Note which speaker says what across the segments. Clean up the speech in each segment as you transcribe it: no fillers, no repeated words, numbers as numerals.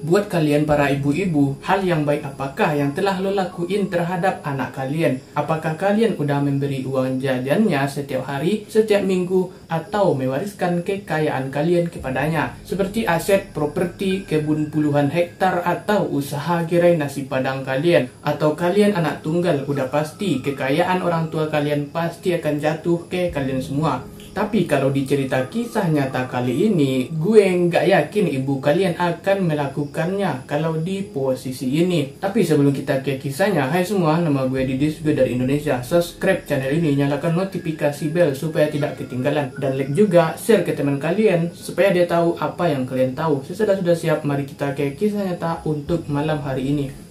Speaker 1: Buat kalian para ibu-ibu, hal yang baik apakah yang telah lo lakuin terhadap anak kalian? Apakah kalian udah memberi uang jajannya setiap hari, setiap minggu, atau mewariskan kekayaan kalian kepadanya? Seperti aset, properti, kebun puluhan hektar, atau usaha gerai nasi padang kalian. Atau kalian anak tunggal, udah pasti kekayaan orang tua kalian pasti akan jatuh ke kalian semua. Tapi kalau di cerita kisah nyata kali ini, gue nggak yakin ibu kalian akan melakukannya kalau di posisi ini. Tapi sebelum kita ke kisahnya, hai semua, nama gue Didis, gue dari Indonesia. Subscribe channel ini, nyalakan notifikasi bell supaya tidak ketinggalan. Dan like juga, share ke teman kalian supaya dia tahu apa yang kalian tahu. Sudah siap, mari kita ke kisah nyata untuk malam hari ini.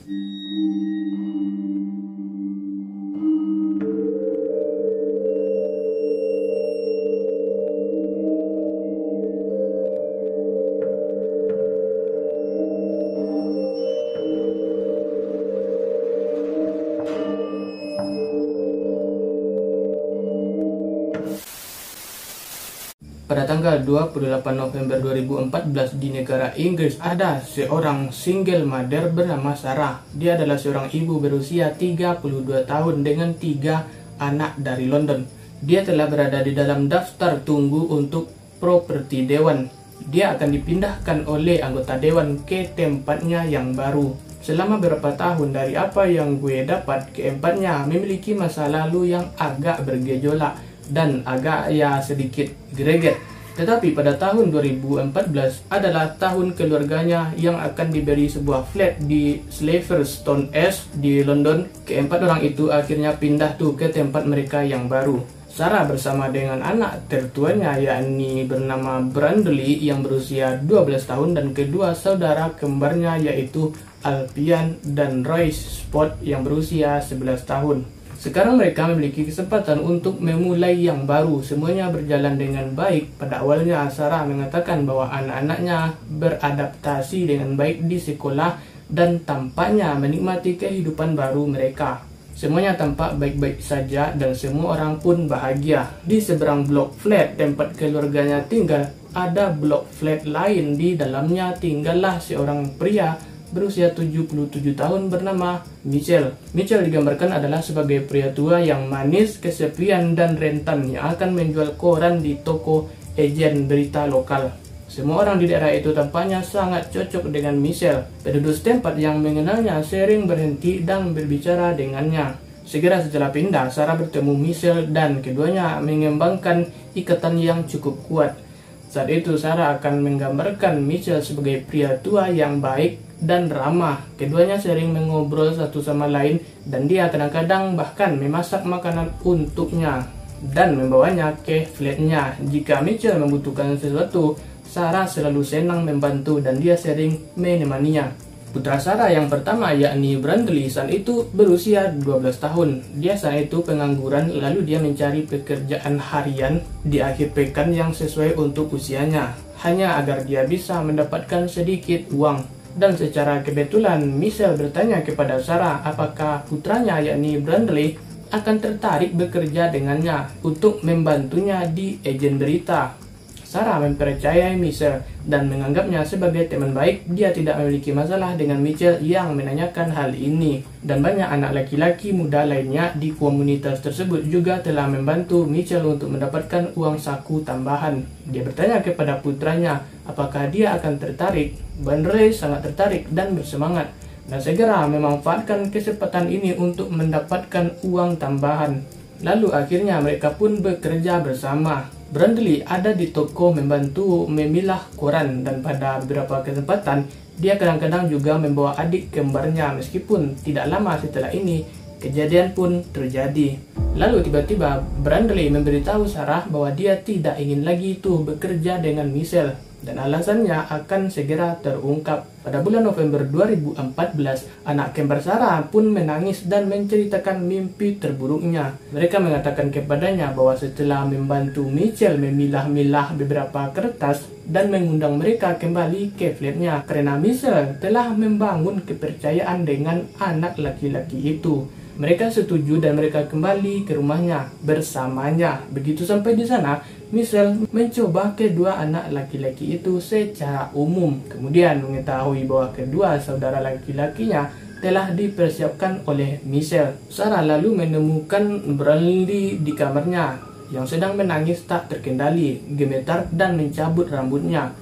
Speaker 1: Pada tanggal 28 November 2014 di negara Inggris ada seorang single mother bernama Sarah. Dia adalah seorang ibu berusia 32 tahun dengan 3 anak dari London. Dia telah berada di dalam daftar tunggu untuk properti dewan. Dia akan dipindahkan oleh anggota dewan ke tempatnya yang baru. Selama beberapa tahun dari apa yang gue dapat, keempatnya memiliki masa lalu yang agak bergejolak dan agak sedikit greget. Tetapi pada tahun 2014 adalah tahun keluarganya yang akan diberi sebuah flat di Slaverstone S di London. Keempat orang itu akhirnya pindah ke tempat mereka yang baru. Sarah bersama dengan anak tertuanya yakni bernama Brandley yang berusia 12 tahun dan kedua saudara kembarnya yaitu Alpian dan Royce Spot yang berusia 11 tahun. Sekarang mereka memiliki kesempatan untuk memulai yang baru. Semuanya berjalan dengan baik. Pada awalnya Sarah mengatakan bahwa anak-anaknya beradaptasi dengan baik di sekolah dan tampaknya menikmati kehidupan baru mereka. Semuanya tampak baik-baik saja dan semua orang pun bahagia. Di seberang blok flat tempat keluarganya tinggal, ada blok flat lain. Di dalamnya tinggallah seorang pria berusia 77 tahun bernama Mitchell. Mitchell digambarkan adalah sebagai pria tua yang manis, kesepian, dan rentan yang akan menjual koran di toko agen berita lokal. Semua orang di daerah itu tampaknya sangat cocok dengan Mitchell. Penduduk setempat yang mengenalnya sering berhenti dan berbicara dengannya. Segera setelah pindah, Sarah bertemu Mitchell dan keduanya mengembangkan ikatan yang cukup kuat. Saat itu Sarah akan menggambarkan Mitchell sebagai pria tua yang baik dan ramah. Keduanya sering mengobrol satu sama lain dan dia kadang-kadang bahkan memasak makanan untuknya dan membawanya ke flatnya. Jika Mitchell membutuhkan sesuatu, Sarah selalu senang membantu dan dia sering menemaninya. Putra Sarah yang pertama yakni Brandley saat itu berusia 12 tahun. Dia saat itu pengangguran lalu dia mencari pekerjaan harian di akhir pekan yang sesuai untuk usianya, hanya agar dia bisa mendapatkan sedikit uang. Dan secara kebetulan Mitchell bertanya kepada Sarah apakah putranya yakni Brandley akan tertarik bekerja dengannya untuk membantunya di agen berita. Sarah mempercayai Mitchell dan menganggapnya sebagai teman baik. Dia tidak memiliki masalah dengan Mitchell yang menanyakan hal ini. Dan banyak anak laki-laki muda lainnya di komunitas tersebut juga telah membantu Mitchell untuk mendapatkan uang saku tambahan. Dia bertanya kepada putranya apakah dia akan tertarik. Brandley sangat tertarik dan bersemangat dan segera memanfaatkan kesempatan ini untuk mendapatkan uang tambahan. Lalu akhirnya mereka pun bekerja bersama. Brandley ada di toko membantu memilah koran dan pada beberapa kesempatan dia kadang-kadang juga membawa adik kembarnya. Meskipun tidak lama setelah ini kejadian pun terjadi. Lalu tiba-tiba Brandley memberitahu Sarah bahwa dia tidak ingin lagi bekerja dengan Mitchell dan alasannya akan segera terungkap. Pada bulan November 2014, anak kembar Sarah pun menangis dan menceritakan mimpi terburuknya. Mereka mengatakan kepadanya bahwa setelah membantu Mitchell memilah-milah beberapa kertas dan mengundang mereka kembali ke flatnya karena Mitchell telah membangun kepercayaan dengan anak laki-laki itu. Mereka setuju dan mereka kembali ke rumahnya bersamanya. Begitu sampai di sana, Michelle mencoba kedua anak laki-laki itu secara umum. Kemudian mengetahui bahwa kedua saudara laki-lakinya telah dipersiapkan oleh Michelle. Sarah lalu menemukan Bradley di kamarnya yang sedang menangis tak terkendali, gemetar dan mencabut rambutnya.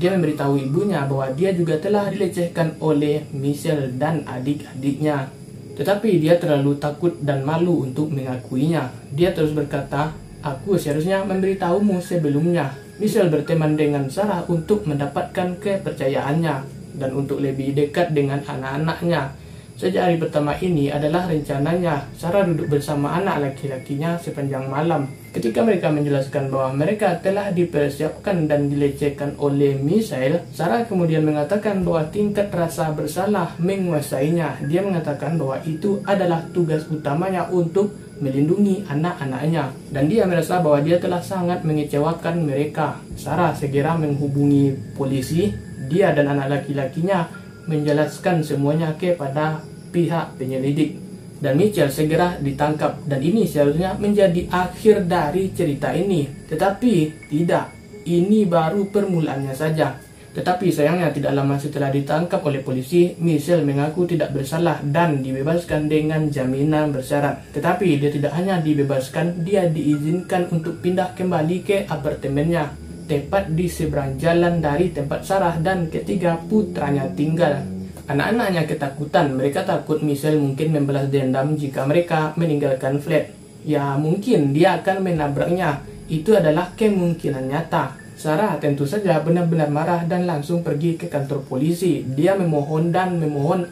Speaker 1: Dia memberitahu ibunya bahwa dia juga telah dilecehkan oleh Michelle dan adik-adiknya. Tetapi dia terlalu takut dan malu untuk mengakuinya. Dia terus berkata, "Aku seharusnya memberitahumu sebelumnya." Michelle berteman dengan Sarah untuk mendapatkan kepercayaannya dan untuk lebih dekat dengan anak-anaknya. Sejak hari pertama ini adalah rencananya Sarah duduk bersama anak laki-lakinya sepanjang malam. Ketika mereka menjelaskan bahwa mereka telah dipersiapkan dan dilecehkan oleh Michelle, Sarah kemudian mengatakan bahwa tingkat rasa bersalah menguasainya. Dia mengatakan bahwa itu adalah tugas utamanya untuk melindungi anak-anaknya, dan dia merasa bahwa dia telah sangat mengecewakan mereka. Sarah segera menghubungi polisi. Dia dan anak laki-lakinya menjelaskan semuanya kepada pihak penyelidik, dan Michelle segera ditangkap. Dan ini seharusnya menjadi akhir dari cerita ini, tetapi tidak. Ini baru permulaannya saja. Tetapi sayangnya tidak lama setelah ditangkap oleh polisi, Michelle mengaku tidak bersalah dan dibebaskan dengan jaminan bersyarat. Tetapi dia tidak hanya dibebaskan, dia diizinkan untuk pindah kembali ke apartemennya, tepat di seberang jalan dari tempat Sarah dan ketiga putranya tinggal. Anak-anaknya ketakutan. Mereka takut Michelle mungkin membalas dendam jika mereka meninggalkan flat. Ya, mungkin dia akan menabraknya. Itu adalah kemungkinan nyata. Sarah tentu saja benar-benar marah dan langsung pergi ke kantor polisi. Dia memohon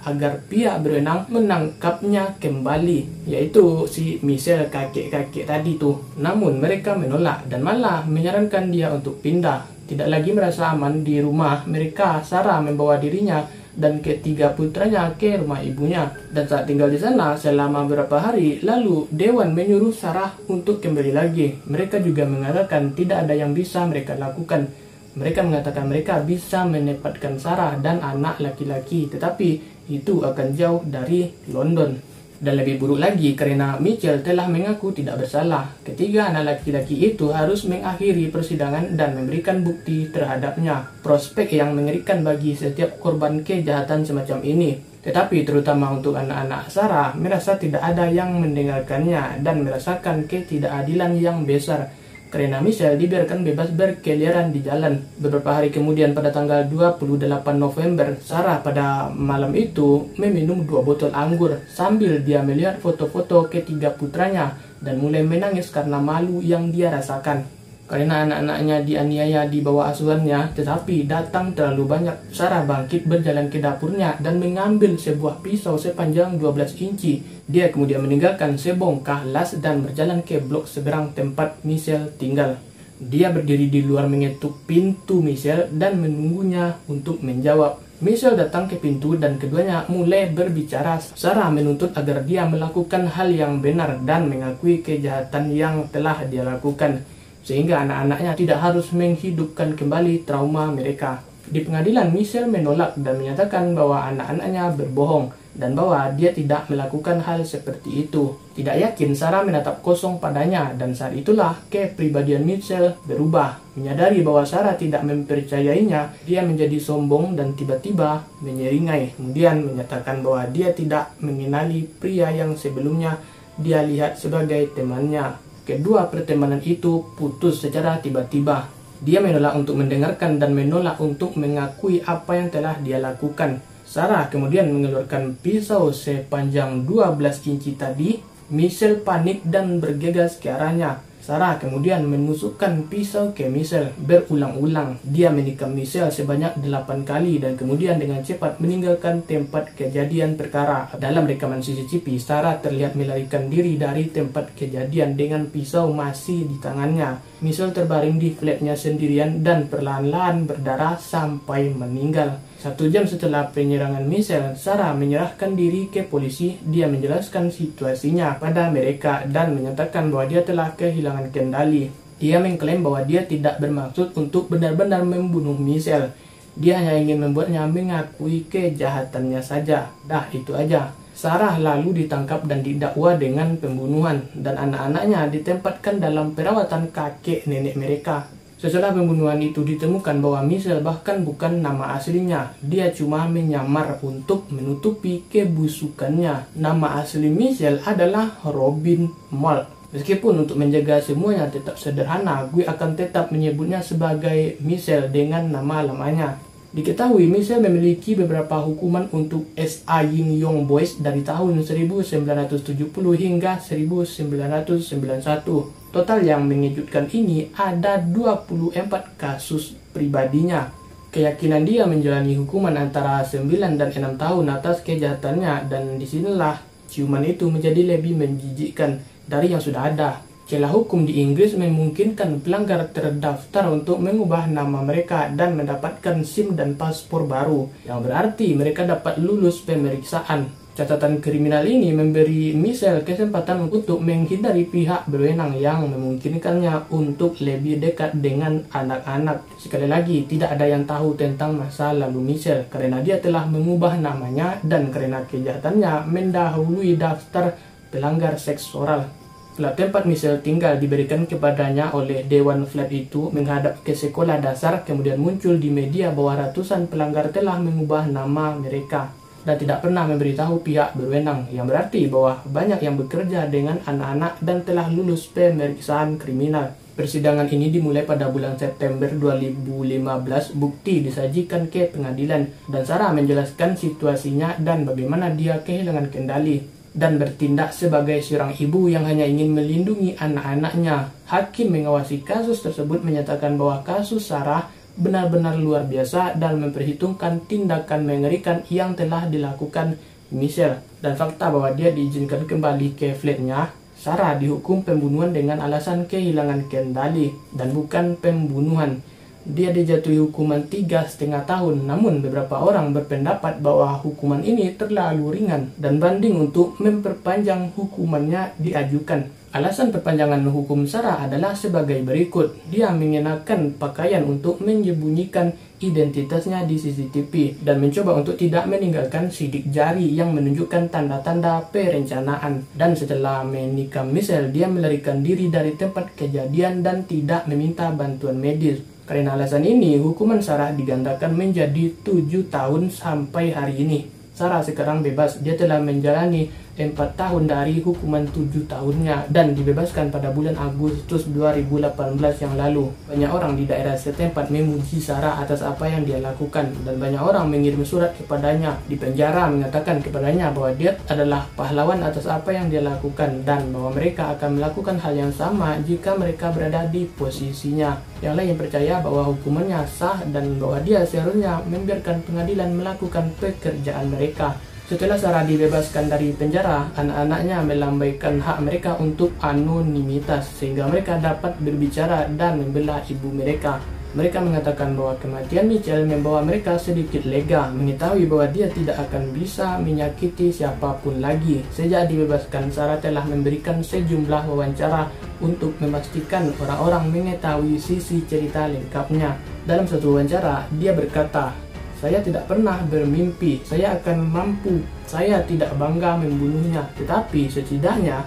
Speaker 1: agar pihak berwenang menangkapnya kembali, yaitu si Michelle kakek-kakek tadi tuh. Namun mereka menolak dan malah menyarankan dia untuk pindah. Tidak lagi merasa aman di rumah mereka, Sarah membawa dirinya dan ketiga putranya ke rumah ibunya. Dan saat tinggal di sana selama beberapa hari, lalu Dewan menyuruh Sarah untuk kembali lagi. Mereka juga mengatakan tidak ada yang bisa mereka lakukan. Mereka mengatakan mereka bisa menempatkan Sarah dan anak laki-laki, tetapi itu akan jauh dari London. Dan lebih buruk lagi karena Michelle telah mengaku tidak bersalah. Ketiga anak laki-laki itu harus mengakhiri persidangan dan memberikan bukti terhadapnya. Prospek yang mengerikan bagi setiap korban kejahatan semacam ini. Tetapi terutama untuk anak-anak Sarah, merasa tidak ada yang mendengarkannya dan merasakan ketidakadilan yang besar. Karena Michelle dibiarkan bebas berkeliaran di jalan. Beberapa hari kemudian pada tanggal 28 November, Sarah pada malam itu meminum 2 botol anggur sambil dia melihat foto-foto ketiga putranya dan mulai menangis karena malu yang dia rasakan. Karena anak-anaknya dianiaya di bawah asuhannya, tetapi datang terlalu banyak. Sarah bangkit berjalan ke dapurnya dan mengambil sebuah pisau sepanjang 12 inci. Dia kemudian meninggalkan sebongkah las dan berjalan ke blok seberang tempat Michelle tinggal. Dia berdiri di luar mengetuk pintu Michelle dan menunggunya untuk menjawab. Michelle datang ke pintu dan keduanya mulai berbicara. Sarah menuntut agar dia melakukan hal yang benar dan mengakui kejahatan yang telah dia lakukan, sehingga anak-anaknya tidak harus menghidupkan kembali trauma mereka. Di pengadilan, Michelle menolak dan menyatakan bahwa anak-anaknya berbohong dan bahwa dia tidak melakukan hal seperti itu. Tidak yakin, Sarah menatap kosong padanya, dan saat itulah kepribadian Michelle berubah. Menyadari bahwa Sarah tidak mempercayainya, dia menjadi sombong dan tiba-tiba menyeringai. Kemudian menyatakan bahwa dia tidak mengenali pria yang sebelumnya dia lihat sebagai temannya. Kedua pertemanan itu putus secara tiba-tiba. Dia menolak untuk mendengarkan dan menolak untuk mengakui apa yang telah dia lakukan. Sarah kemudian mengeluarkan pisau sepanjang 12 inci tadi. Michelle panik dan bergegas ke arahnya. Sarah kemudian menusukkan pisau ke Michelle berulang-ulang. Dia menikam Michelle sebanyak 8 kali dan kemudian dengan cepat meninggalkan tempat kejadian perkara. Dalam rekaman CCTV, Sarah terlihat melarikan diri dari tempat kejadian dengan pisau masih di tangannya. Michelle terbaring di flatnya sendirian dan perlahan-lahan berdarah sampai meninggal. 1 jam setelah penyerangan Michelle, Sarah menyerahkan diri ke polisi. Dia menjelaskan situasinya pada mereka dan menyatakan bahwa dia telah kehilangan kendali. Dia mengklaim bahwa dia tidak bermaksud untuk benar-benar membunuh Michelle. Dia hanya ingin membuatnya mengakui kejahatannya saja. Dah, itu aja. Sarah lalu ditangkap dan didakwa dengan pembunuhan, dan anak-anaknya ditempatkan dalam perawatan kakek nenek mereka. Setelah pembunuhan itu ditemukan bahwa Michelle bahkan bukan nama aslinya. Dia cuma menyamar untuk menutupi kebusukannya. Nama asli Michelle adalah Robin Moll. Meskipun untuk menjaga semuanya tetap sederhana, gue akan tetap menyebutnya sebagai Michelle dengan nama lamanya. Diketahui Michelle memiliki beberapa hukuman untuk SA Yin Young Boys dari tahun 1970 hingga 1991. Total yang mengejutkan ini ada 24 kasus pribadinya. Keyakinan dia menjalani hukuman antara 9 dan 6 tahun atas kejahatannya, dan disinilah ciuman itu menjadi lebih menjijikkan dari yang sudah ada. Celah hukum di Inggris memungkinkan pelanggar terdaftar untuk mengubah nama mereka dan mendapatkan SIM dan paspor baru, yang berarti mereka dapat lulus pemeriksaan. Catatan kriminal ini memberi Michelle kesempatan untuk menghindari pihak berwenang yang memungkinkannya untuk lebih dekat dengan anak-anak. Sekali lagi, tidak ada yang tahu tentang masa lalu Michelle karena dia telah mengubah namanya dan karena kejahatannya mendahului daftar pelanggar seks oral. Plat tempat Michelle tinggal diberikan kepadanya oleh Dewan Flat itu menghadap ke sekolah dasar. Kemudian muncul di media bahwa ratusan pelanggar telah mengubah nama mereka dan tidak pernah memberitahu pihak berwenang, yang berarti bahwa banyak yang bekerja dengan anak-anak dan telah lulus pemeriksaan kriminal. Persidangan ini dimulai pada bulan September 2015. Bukti disajikan ke pengadilan dan Sarah menjelaskan situasinya dan bagaimana dia kehilangan kendali dan bertindak sebagai seorang ibu yang hanya ingin melindungi anak-anaknya. Hakim mengawasi kasus tersebut menyatakan bahwa kasus Sarah benar-benar luar biasa dan memperhitungkan tindakan mengerikan yang telah dilakukan Michelle dan fakta bahwa dia diizinkan kembali ke flatnya. Sarah dihukum pembunuhan dengan alasan kehilangan kendali dan bukan pembunuhan. Dia dijatuhi hukuman 3,5 tahun, namun beberapa orang berpendapat bahwa hukuman ini terlalu ringan dan banding untuk memperpanjang hukumannya diajukan. Alasan perpanjangan hukum Sarah adalah sebagai berikut. Dia mengenakan pakaian untuk menyembunyikan identitasnya di CCTV dan mencoba untuk tidak meninggalkan sidik jari yang menunjukkan tanda-tanda perencanaan. Dan setelah menikam Michelle, dia melarikan diri dari tempat kejadian dan tidak meminta bantuan medis. Karena alasan ini, hukuman Sarah digandakan menjadi 7 tahun sampai hari ini. Sarah sekarang bebas. Dia telah menjalani 4 tahun dari hukuman 7 tahunnya dan dibebaskan pada bulan Agustus 2018 yang lalu. Banyak orang di daerah setempat memuji Sarah atas apa yang dia lakukan dan banyak orang mengirim surat kepadanya di penjara mengatakan kepadanya bahwa dia adalah pahlawan atas apa yang dia lakukan dan bahwa mereka akan melakukan hal yang sama jika mereka berada di posisinya. Yang lain percaya bahwa hukumannya sah dan bahwa dia seharusnya membiarkan pengadilan melakukan pekerjaan mereka. Setelah Sarah dibebaskan dari penjara, anak-anaknya melambaikan hak mereka untuk anonimitas sehingga mereka dapat berbicara dan membela ibu mereka. Mereka mengatakan bahwa kematian Michelle membawa mereka sedikit lega, mengetahui bahwa dia tidak akan bisa menyakiti siapapun lagi. Sejak dibebaskan, Sarah telah memberikan sejumlah wawancara untuk memastikan orang-orang mengetahui sisi cerita lengkapnya. Dalam satu wawancara, dia berkata, "Saya tidak pernah bermimpi saya akan mampu. Saya tidak bangga membunuhnya, tetapi setidaknya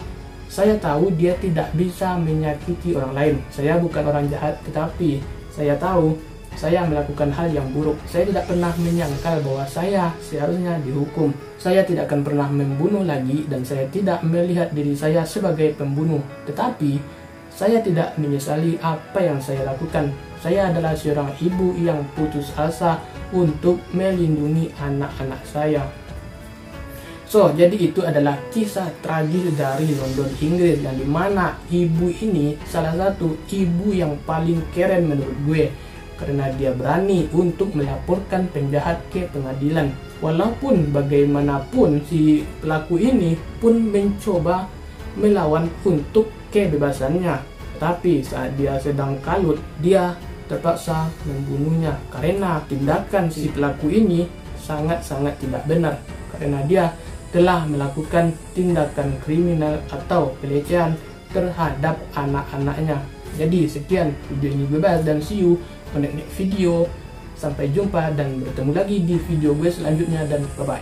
Speaker 1: saya tahu dia tidak bisa menyakiti orang lain. Saya bukan orang jahat, tetapi saya tahu saya melakukan hal yang buruk. Saya tidak pernah menyangkal bahwa saya seharusnya dihukum. Saya tidak akan pernah membunuh lagi dan saya tidak melihat diri saya sebagai pembunuh. Tetapi saya tidak menyesali apa yang saya lakukan. Saya adalah seorang ibu yang putus asa untuk melindungi anak-anak saya." So, jadi itu adalah kisah tragis dari London, Inggris, yang dimana ibu ini salah satu ibu yang paling keren menurut gue karena dia berani untuk melaporkan penjahat ke pengadilan. Walaupun bagaimanapun si pelaku ini pun mencoba melawan untuk kebebasannya, tapi saat dia sedang kalut, dia terpaksa membunuhnya karena tindakan si pelaku ini sangat-sangat tidak benar karena dia telah melakukan tindakan kriminal atau pelecehan terhadap anak-anaknya. Jadi sekian video ini gue bahas dan see you on the next video. Sampai jumpa dan bertemu lagi di video gue selanjutnya dan bye bye.